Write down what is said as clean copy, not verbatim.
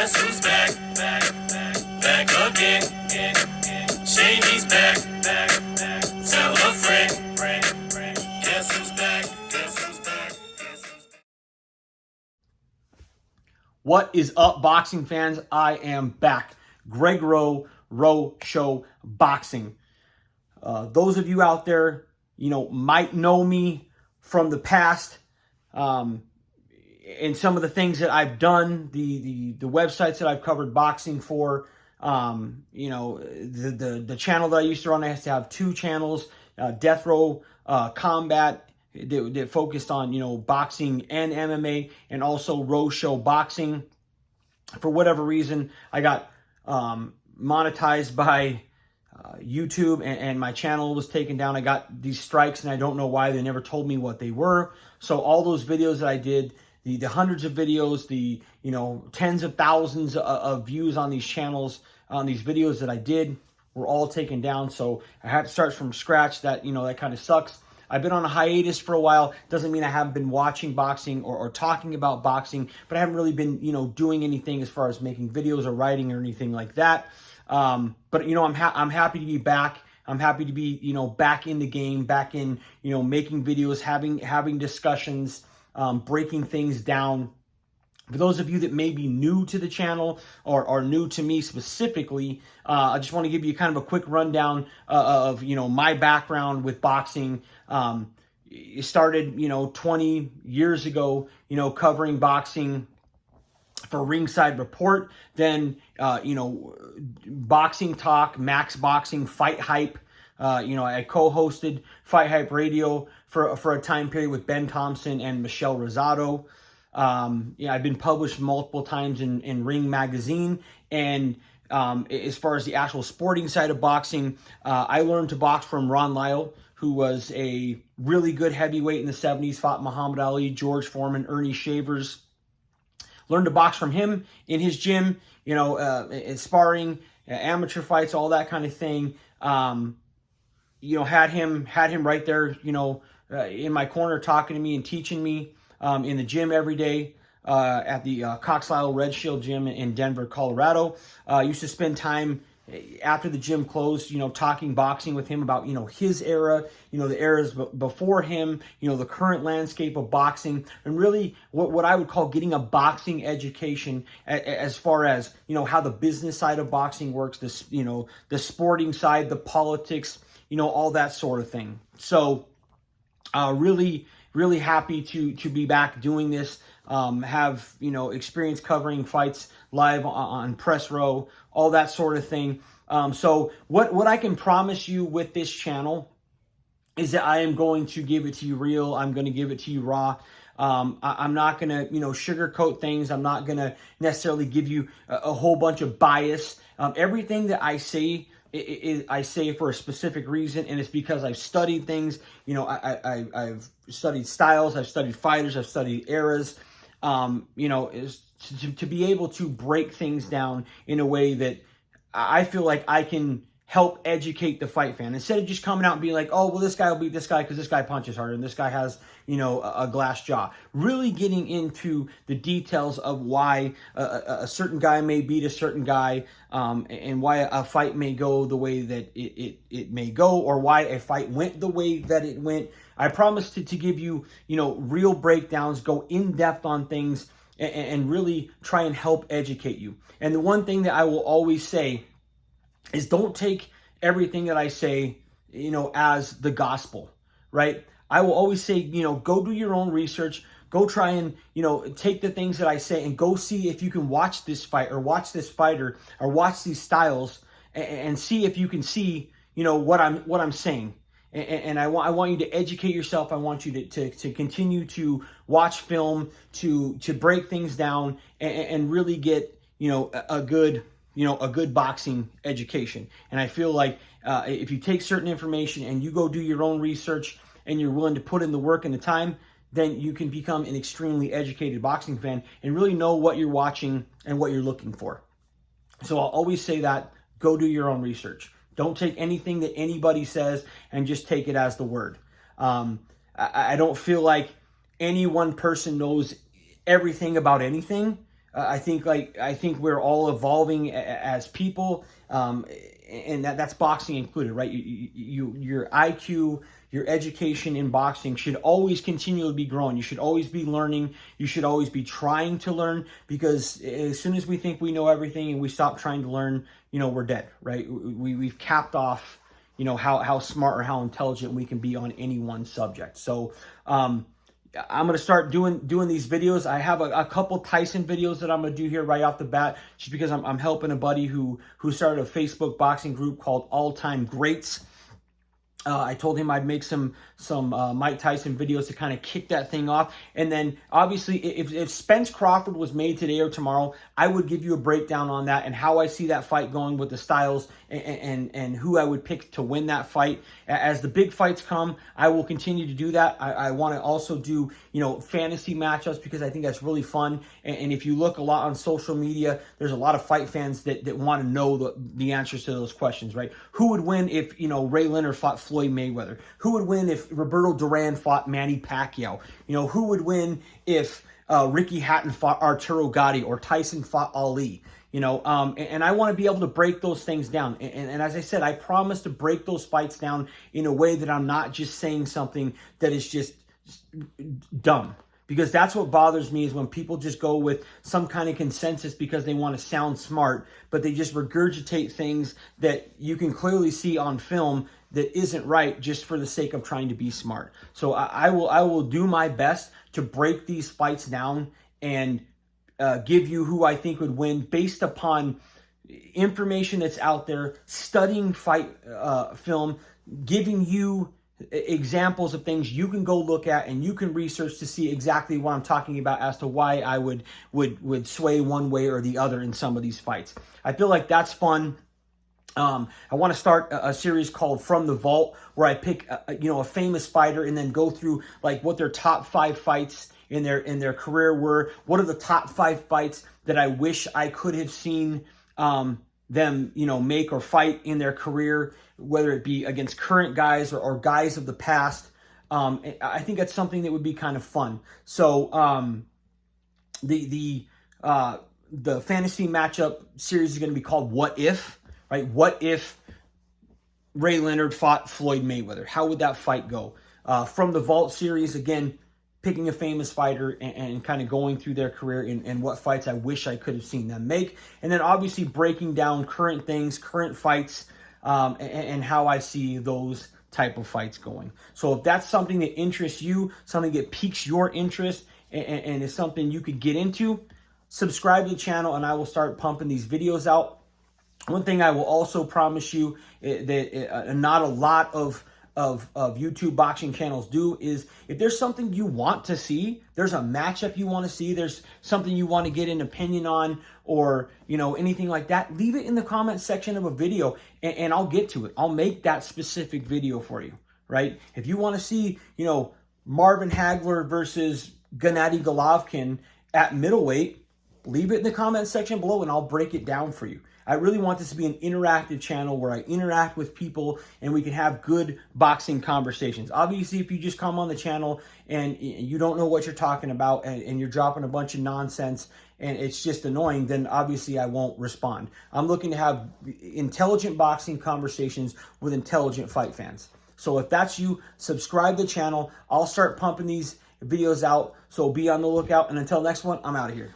Guess who's back? Back again. Shady's back. Tell a friend. Guess who's back? Guess who's back? Guess who's back? What is up, boxing fans? I am back. Greg Rowe, Rowe Show Boxing. Those of you out there, might know me from the past, and some of the things that I've done, the websites that I've covered boxing for, the channel that I used to run. I used to have two channels, Death Row Combat, that focused on, boxing and MMA, and also Rowe Show Boxing. For whatever reason, I got monetized by YouTube, and my channel was taken down. I got these strikes, and I don't know why. They never told me what they were. So all those videos that I did, the hundreds of videos, the tens of thousands of views on these channels, on these videos that I did, were all taken down. So I had to start from scratch. That that kind of sucks. I've been on a hiatus for a while. Doesn't mean I haven't been watching boxing or talking about boxing, but I haven't really been doing anything as far as making videos or writing or anything like that. But I'm happy to be back. I'm happy to be back in the game, back in making videos, having discussions, breaking things down. For those of you that may be new to the channel or new to me specifically, I just want to give you kind of a quick rundown of my background with boxing. It started 20 years ago, covering boxing for Ringside Report, then Boxing Talk, Max Boxing, Fight Hype. I co-hosted Fight Hype Radio for a time period with Ben Thompson and Michelle Rosado. I've been published multiple times in Ring Magazine, and as far as the actual sporting side of boxing, I learned to box from Ron Lyle, who was a really good heavyweight in the 70s, fought Muhammad Ali, George Foreman, Ernie Shavers. Learned to box from him in his gym, in sparring, amateur fights, all that kind of thing. Had him right there, in my corner, talking to me and teaching me in the gym every day at the Cox Lyle Red Shield Gym in Denver, Colorado. Used to spend time after the gym closed, talking boxing with him about, his era, the eras before him, the current landscape of boxing, and really what I would call getting a boxing education as far as, how the business side of boxing works, this, the sporting side, the politics, all that sort of thing. So really happy to be back doing this. Have experience covering fights live on press row, all that sort of thing. So what I can promise you with this channel is that I am going to give it to you real. I'm going to give it to you raw. I'm not going to sugarcoat things. I'm not going to necessarily give you a whole bunch of bias. Everything that I say, I say for a specific reason, and it's because I've studied things. I've studied styles, I've studied fighters, I've studied eras. Is to be able to break things down in a way that I feel like I can help educate the fight fan, instead of just coming out and being like, oh, well, this guy will beat this guy because this guy punches harder and this guy has, a glass jaw. Really getting into the details of why a certain guy may beat a certain guy, and why a fight may go the way that it may go, or why a fight went the way that it went. I promise to give you, real breakdowns, go in depth on things, and really try and help educate you. And the one thing that I will always say is, don't take everything that I say, as the gospel, right? I will always say, go do your own research. Go try and, take the things that I say and go see if you can watch this fight or watch this fighter or watch these styles and see if you can see, what I'm saying. And I want you to educate yourself. I want you to continue to watch film, to break things down and really get, a good boxing education. And I feel like if you take certain information and you go do your own research and you're willing to put in the work and the time, then you can become an extremely educated boxing fan and really know what you're watching and what you're looking for. So I'll always say that, go do your own research. Don't take anything that anybody says and just take it as the word. I don't feel like any one person knows everything about anything. I think we're all evolving as people, and that's boxing included, right? Your IQ, your education in boxing should always continually be growing. You should always be learning. You should always be trying to learn, because as soon as we think we know everything and we stop trying to learn, we're dead, right? We've capped off, how smart or how intelligent we can be on any one subject. So, I'm going to start doing these videos. I have a couple Tyson videos that I'm going to do here right off the bat, just because I'm helping a buddy who started a Facebook boxing group called All Time Greats. I told him I'd make some Mike Tyson videos to kind of kick that thing off. And then obviously if Spence Crawford was made today or tomorrow, I would give you a breakdown on that and how I see that fight going with the styles and who I would pick to win that fight. As the big fights come, I will continue to do that. I want to also do, fantasy matchups, because I think that's really fun. And if you look a lot on social media, there's a lot of fight fans that want to know the answers to those questions, right? Who would win if, Ray Leonard fought Floyd Mayweather? Who would win if Roberto Duran fought Manny Pacquiao? Who would win if Ricky Hatton fought Arturo Gatti or Tyson fought Ali? And I want to be able to break those things down. And as I said, I promise to break those fights down in a way that I'm not just saying something that is just dumb. Because that's what bothers me, is when people just go with some kind of consensus because they want to sound smart, but they just regurgitate things that you can clearly see on film that isn't right, just for the sake of trying to be smart. So I will do my best to break these fights down and give you who I think would win based upon information that's out there, studying fight film, giving you examples of things you can go look at and you can research to see exactly what I'm talking about as to why I would sway one way or the other in some of these fights. I feel like that's fun. I want to start a series called From the Vault, where I pick a famous fighter and then go through like what their top 5 fights in their career were. What are the top 5 fights that I wish I could have seen them make or fight in their career, whether it be against current guys or guys of the past. I think that's something that would be kind of fun. So the fantasy matchup series is going to be called What If, right? What if Ray Leonard fought Floyd Mayweather? How would that fight go? From the Vault series, again, picking a famous fighter and kind of going through their career and what fights I wish I could have seen them make. And then obviously breaking down current things, current fights, and how I see those type of fights going. So if that's something that interests you, something that piques your interest and is something you could get into, subscribe to the channel and I will start pumping these videos out. One thing I will also promise you that not a lot of YouTube boxing channels do is, if there's something you want to see, there's a matchup you want to see, there's something you want to get an opinion on, or anything like that, leave it in the comment section of a video and I'll get to it. I'll make that specific video for you, right? If you want to see Marvin Hagler versus Gennady Golovkin at middleweight, leave it in the comment section below and I'll break it down for you. I really want this to be an interactive channel where I interact with people and we can have good boxing conversations. Obviously, if you just come on the channel and you don't know what you're talking about and you're dropping a bunch of nonsense and it's just annoying, then obviously I won't respond. I'm looking to have intelligent boxing conversations with intelligent fight fans. So if that's you, subscribe to the channel. I'll start pumping these videos out, so be on the lookout. And until next one, I'm out of here.